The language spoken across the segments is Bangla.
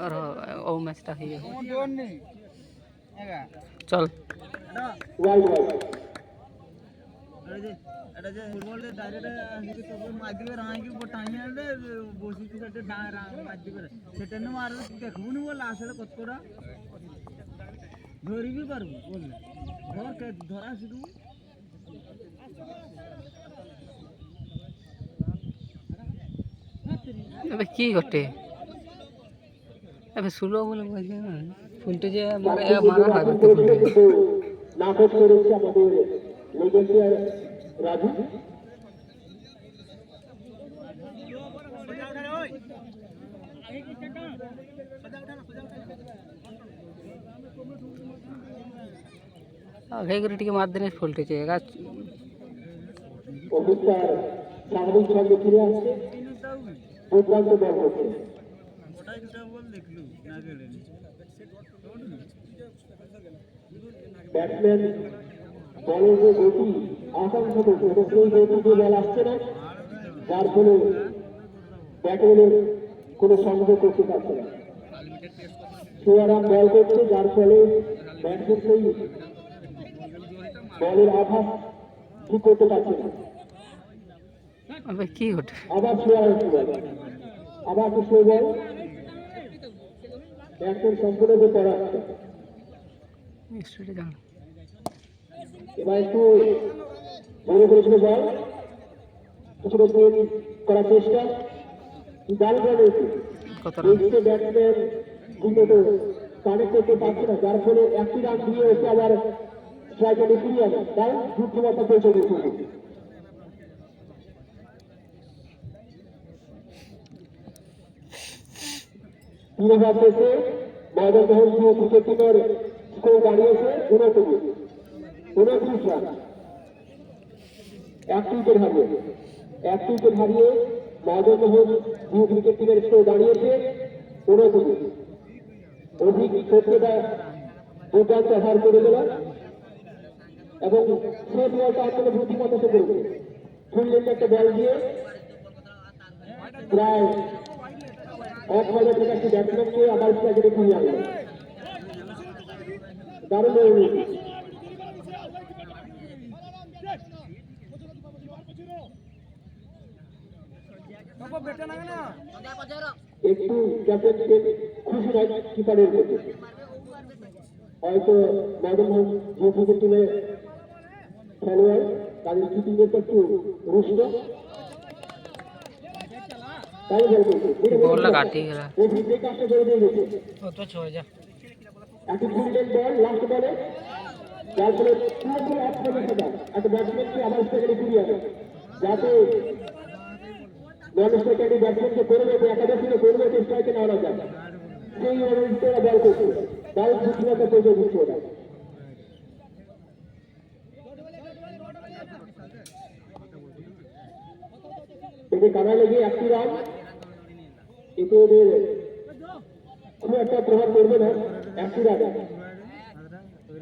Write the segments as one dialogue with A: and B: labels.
A: और ओ मैचটা হয়ে চল
B: এটা যে বলতে ডাইরেক্ট হিকে তো মাগিবে রাঁকি বটাইয়া দে বসি তো সেটা মাগি করে সেটা নে মার দেখবো নি বল আসলে কতটা ধরিবি পারবো বললে ধর কে ধরা শুধু
A: अबे কি ঘটে अबे সুলো বলে বলছে না ফুলটে যে মারা হয় তো ফুলটে
C: নাকচ করেছে আমাদের লেগেছে রাজু
A: আগে করে টিকে মার দেনে ফুলটে যে গাছ
C: অফিসার সামরিক সঙ্গে ফিরে আসছে দুর্দান্ত বল করছে
B: ওটাই দুটো বল দেখলু না গেলেন
C: ব্যাটসম্যান বলের যে গতি আকাঙ্ক্ষা করছে সেই গতি দিয়ে বল আসছে না যার ফলে ব্যাটবলের কোনো সংযোগ করতে পারছে না সোয়ারাম বল করছে যার ফলে ব্যাটসম্যান সেই বলের আঘাত ঠিক করতে পারছে না
A: अबे কি ঘটে
C: আবার সোয়ারাম বল আবার তো সে বল ব্যাটসম্যান সম্পূর্ণ যে পড়াচ্ছে
A: স্ট্রেটে যান
C: এবার একটু মনে করেছিল বল কিছুটা তৈরি করার চেষ্টা জাল বল
A: কতটা
C: দেখছে ব্যাটসম্যান ঠিকমতো কানেক্ট করতে পারছে না যার ফলে একটি রান দিয়ে এসে আবার স্ট্রাইকারে ফিরিয়ে আনে তাই বুদ্ধিমত্তা পৌঁছে গেছে তিন ওভার শেষে ময়দান মহল ক্রিকেট টিমের স্কোর দাঁড়িয়েছে 29 রান এক উইকেট হারিয়ে ময়দান মহল ক্রিকেট টিমের স্কোর দাঁড়িয়েছে 29 অধিক ক্ষেত্রটা দুর্দান্ত হার করে গেল এবং শেষ বলটা আসলে বুদ্ধিমত্তা সে করেছে ফুললেন একটা বল দিয়ে প্রায় এক বলে থেকে একটি ব্যাটসম্যানকে আবার স্ট্রাইকারে ফিরিয়ে আনলো দারুণ একটু ক্যাপ্টেন খুশি নয় কিপারের মধ্যে হয়তো মদনমোহন যে ক্রিকেট টিমের খেলোয়াড় তাদের কিপিংটা একটু রুষ্ট তাই
A: বলটা কাটি গেল
C: কাজটা করে দিয়ে গেছে
A: ও তো ছয় যা
C: একটি ফুলডেন বল লাস্ট বলে যার ফলে পুরোপুরি অফ করে ফেলা একটা ব্যাটসম্যানকে আবার স্ট্রাইকারে ফিরিয়ে আনে যাতে নন স্ট্রাইকারে ব্যাটসম্যানকে করে দেবে একাদশীকে করে দেবে স্ট্রাইকে না আনা যায় সেই অনুযায়ী ওরা বল করছে তাই বুদ্ধিমত্তা পৌঁছে দিচ্ছে ওরা এতে কানা লেগে একটি রান এতে ওদের খুব একটা প্রভাব পড়বে না একটি রান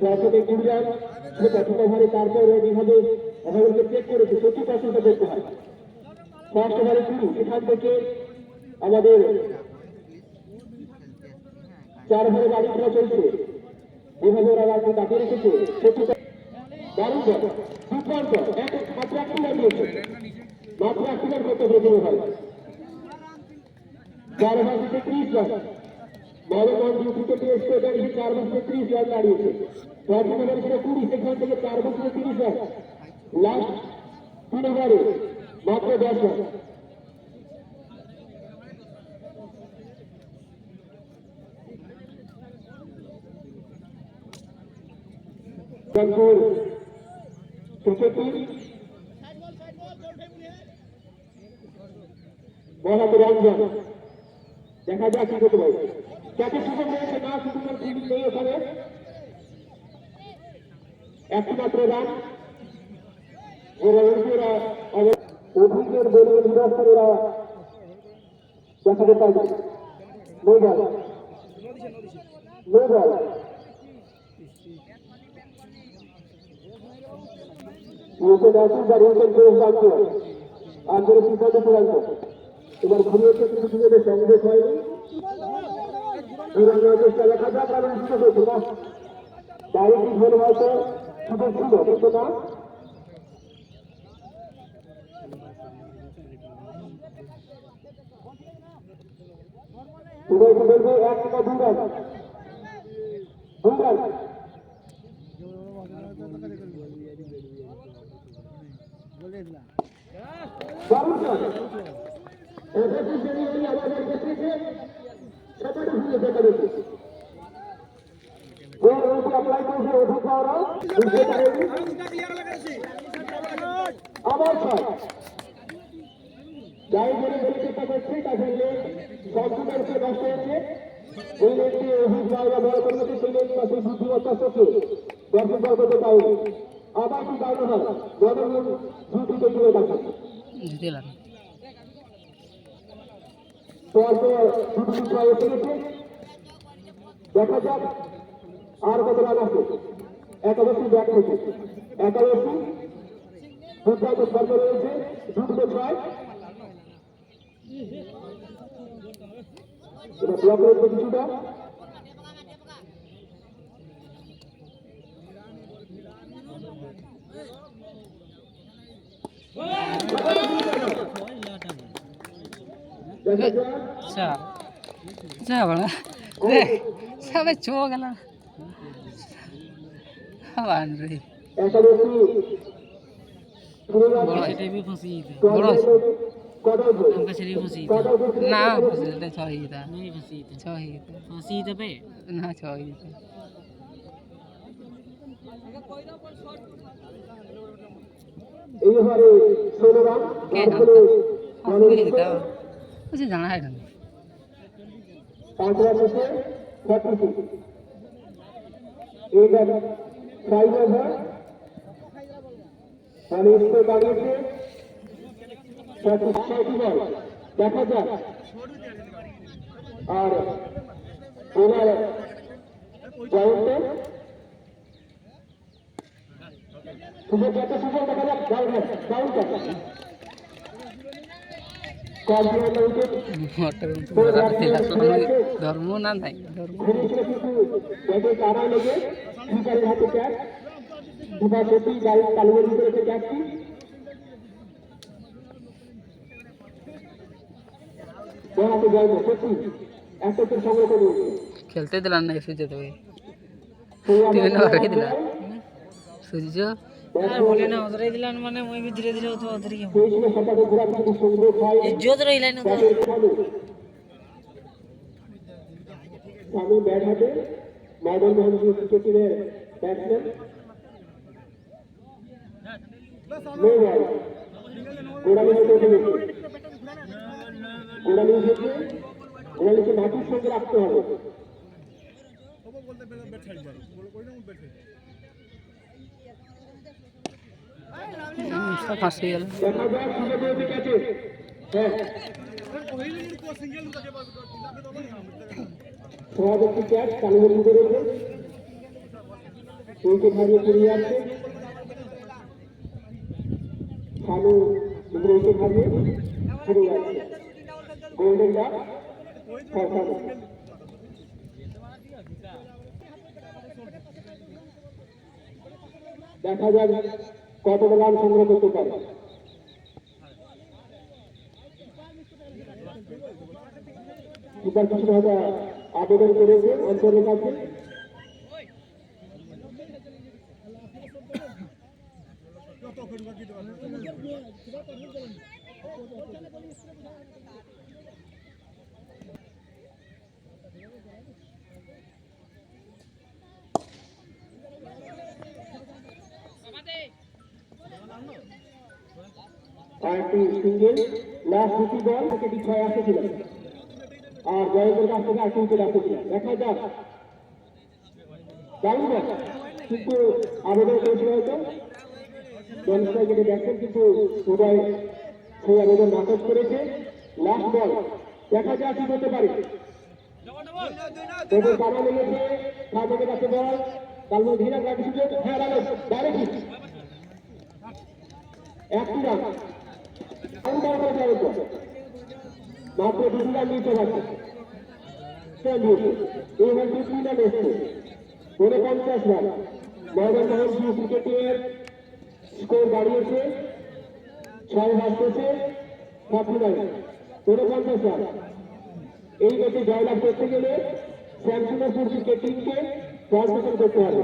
C: প্রথমে 20 রান সে প্রথম ওভারে তারপর যেভাবে ওভারকে চেক করেছে 70% করতে হয় ফার্স্ট ওভারে 20 এখান থেকে আমাদের 4 ওভারে বাড়ি খেলা চলছে যেভাবে ওরা রানকে কাটিয়ে রেখেছে 70 দারুণ বল দুর্দান্ত মাত্র একটি রান দিয়েছে মাত্র একটি রান করতে প্রথম ওভার 4 ওভার থেকে 30 রান মদনমোহন ক্রিকেট টিমের স্কোর দাঁড়িয়েছে 4 ওভার থেকে 30 রান দাঁড়িয়েছে প্রথম ওভারে ছিল 20 সেখান থেকে 4 ওভার থেকে 30 রান লাস্ট 3 ওভারে মাত্র 10 রান ক্রিকেট টিম বল হাতে রঞ্জন দেখা যাক কি করতে পারে যাতে সুযোগ রয়েছে না সুযোগের ফিল্ডিং নেই ওখানে একটি মাত্র রান ওরা অভিজ্ঞের বলে নিরাশার ওরা দেখাতে পারবে নো বল আন্তর্জাতিক সিদ্ধান্ত চূড়ান্ত এবার ঘুরিয়েছে কিছু সুযোগের সংযোগ হয়নি নিরঞ্জন চেষ্টা দেখা যাক কারণ সুযোগ হয়েছে না ডাইরেক্ট হলে হয়তো সুযোগ ছিল কিন্তু না উদয়কে বলবে 1 কিংবা 2 রান 2 রান দারুণ শট এফএসি জেনুইনলি আমাদের ক্ষেত্রে সেটাকে ভুলে দেখা গেছে গোল রুট অ্যাপ্লাই করছে অধিক পাওয়া বুঝতে পারেনি আবার শট যাই করে বলে চেষ্টা করছে তাদের লেগ সম্পূর্ণ রূপে নষ্ট হয়েছে ওই লেগটি অধিক পাওয়া বড় করতে সেই লেগ পাশে বুদ্ধিমত্তার সাথে দর্শক করতে পারে আবার কি কারণ হয় গণমূল দ্রুতিতে চলে যাচ্ছে
A: দিলাম
C: পরপর দুটো বিষয় এসে গেছে দেখা যাক আর কত রান আছে একাদশী ব্যাট হয়েছে একাদশী দুর্দান্ত স্পর্শ রয়েছে 2-6 এটা ব্লক রয়েছে কিছুটা দেখা যাক
A: আচ্ছা যা বলা দেখ সবাই চো গেল বান রে
C: একাদশী
A: বড় এটা भी फंसी थी বড় हमका शरीर फंसी थी ना फंसी था छही था नहीं फंसी थी छही था फंसी था पे ना छही था
C: এই ওভারে 16 রান
A: फंसी था मुझे जाना है नहीं
C: 5 রান শেষে 36 এই ব্যাট 5 ওভার মানে इसको দাঁড়িয়েছে 36 বল দেখা যাক আর ওভার জয়ন্ত সুযোগ একটা সুযোগ দেখা যাক ডাউন কল দিয়ে উইকেট
A: মোটর ধর্ম না নাই ধর্ম
C: ঘুরেছিল কিন্তু ব্যাটে কারা লেগে ফিচারের হাতে ক্যাচ দুবার সত্যি গাড়ি চালু করেছে ক্যাচটি হাতে জয় সত্যি একটা সংগ্রহ করে
A: খেলতে দিলাম না সূর্য তো সূর্য আর বলে না ওদরাই দিলাম মানে ওই ধীরে ধীরে তো ওদরি ইজ্জত রইলাই না তো
C: আমি ব্যাট হাতে মডার্ন মোহন ক্রিকেটের ব্যাটসম্যান নো বল গোড়ালি হয়তো উঠে গেছে গোড়ালিকে মাটির সঙ্গে রাখতে হবে
A: ফাঁসি গেল
C: দেখা যাক সুযোগ হয়েছে ক্যাচে হ্যাঁ সভাপতি ক্যাচ চালু করেছে উইকেট হারিয়ে ফিরিয়ে আসছে শানু উইকেট হারিয়ে ফিরে যাচ্ছে গোল্ডেন ডাক দেখা যাক কতটা রান সংগ্রহ করতে পারে কিপার কিছু হয়তো আবেদন করেছে অঞ্চলের কাছে আরেকটি সিঙ্গেল লাস্ট দুটি বল উইকেট 6 আসছিল আর জয়ের কাছ থেকে 8 উইকেট আসছিল দেখা যাক ডাউন বল কিন্তু আবেদন করেছিল হয়তো জনস্টার যেটা দেখছেন কিন্তু উদয় সেই আবেদন নাকচ করেছে লাস্ট বল দেখা যাক কি করতে পারে তবে কামা লেগেছে সামনের কাছে বল কালু ধীরা গাড়ি সুযোগ হ্যাঁ রান ডাইরেক্ট একটি রান মাত্র 2 রান নিতে পারছে এই ম্যাচে 3 রান এসেছে 49 রান ময়দান মহল ক্রিকেট টিমের স্কোর দাঁড়িয়েছে 6 ভার্সেসে 49 49 রান এই ম্যাচে জয়লাভ করতে গেলে শ্যামসুন্দরপুর ক্রিকেট টিমকে 10 করতে হবে